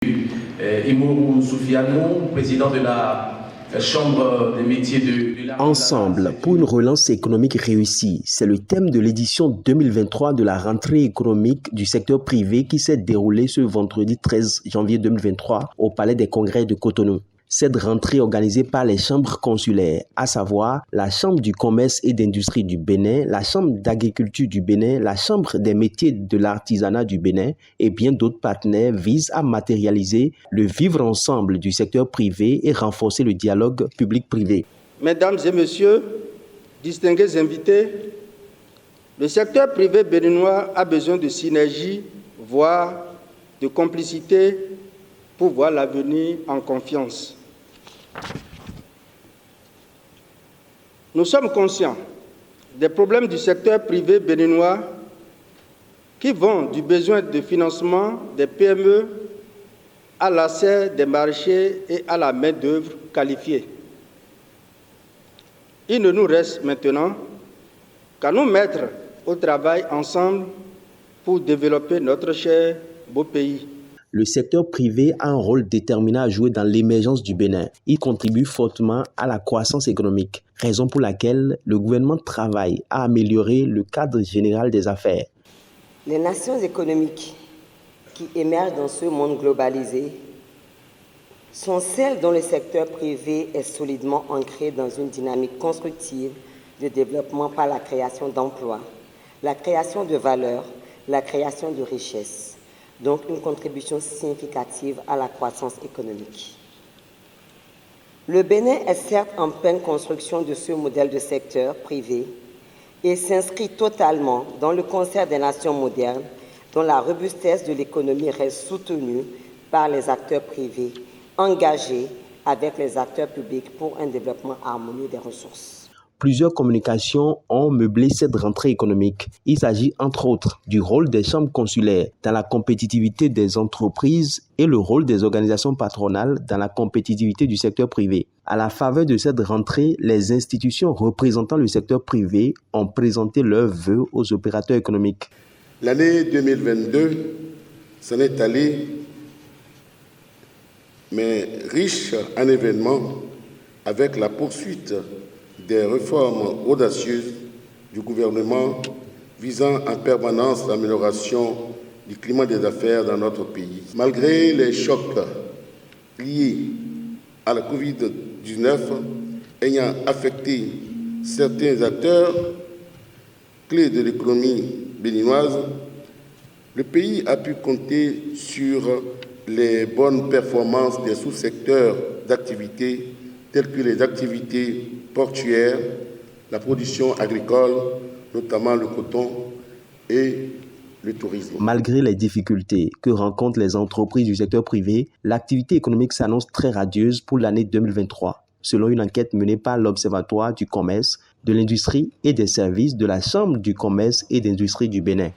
Imourou Soufianou, président de la Chambre des métiers de l'art. Ensemble pour une relance économique réussie, c'est le thème de l'édition 2023 de la rentrée économique du secteur privé qui s'est déroulée ce vendredi 13 janvier 2023 au Palais des Congrès de Cotonou. Cette rentrée organisée par les chambres consulaires, à savoir la Chambre du commerce et d'industrie du Bénin, la Chambre d'agriculture du Bénin, la Chambre des métiers de l'artisanat du Bénin et bien d'autres partenaires vise à matérialiser le vivre ensemble du secteur privé et renforcer le dialogue public-privé. Mesdames et messieurs, distingués invités, le secteur privé béninois a besoin de synergie, voire de complicité pour voir l'avenir en confiance. Nous sommes conscients des problèmes du secteur privé béninois qui vont du besoin de financement des PME à l'accès des marchés et à la main-d'œuvre qualifiée. Il ne nous reste maintenant qu'à nous mettre au travail ensemble pour développer notre cher beau pays. Le secteur privé a un rôle déterminant à jouer dans l'émergence du Bénin. Il contribue fortement à la croissance économique, raison pour laquelle le gouvernement travaille à améliorer le cadre général des affaires. Les nations économiques qui émergent dans ce monde globalisé sont celles dont le secteur privé est solidement ancré dans une dynamique constructive de développement par la création d'emplois, la création de valeur, la création de richesses. Donc une contribution significative à la croissance économique. Le Bénin est certes en pleine construction de ce modèle de secteur privé et s'inscrit totalement dans le concert des nations modernes dont la robustesse de l'économie reste soutenue par les acteurs privés engagés avec les acteurs publics pour un développement harmonieux des ressources. Plusieurs communications ont meublé cette rentrée économique. Il s'agit entre autres du rôle des chambres consulaires dans la compétitivité des entreprises et le rôle des organisations patronales dans la compétitivité du secteur privé. À la faveur de cette rentrée, les institutions représentant le secteur privé ont présenté leurs vœux aux opérateurs économiques. L'année 2022 s'en est allée, mais riche en événements avec la poursuite des réformes audacieuses du gouvernement visant en permanence l'amélioration du climat des affaires dans notre pays. Malgré les chocs liés à la Covid-19 ayant affecté certains acteurs clés de l'économie béninoise, le pays a pu compter sur les bonnes performances des sous-secteurs d'activité telles que les activités portuaires, la production agricole, notamment le coton et le tourisme. Malgré les difficultés que rencontrent les entreprises du secteur privé, l'activité économique s'annonce très radieuse pour l'année 2023, selon une enquête menée par l'Observatoire du commerce, de l'industrie et des services de la Chambre du commerce et d'industrie du Bénin.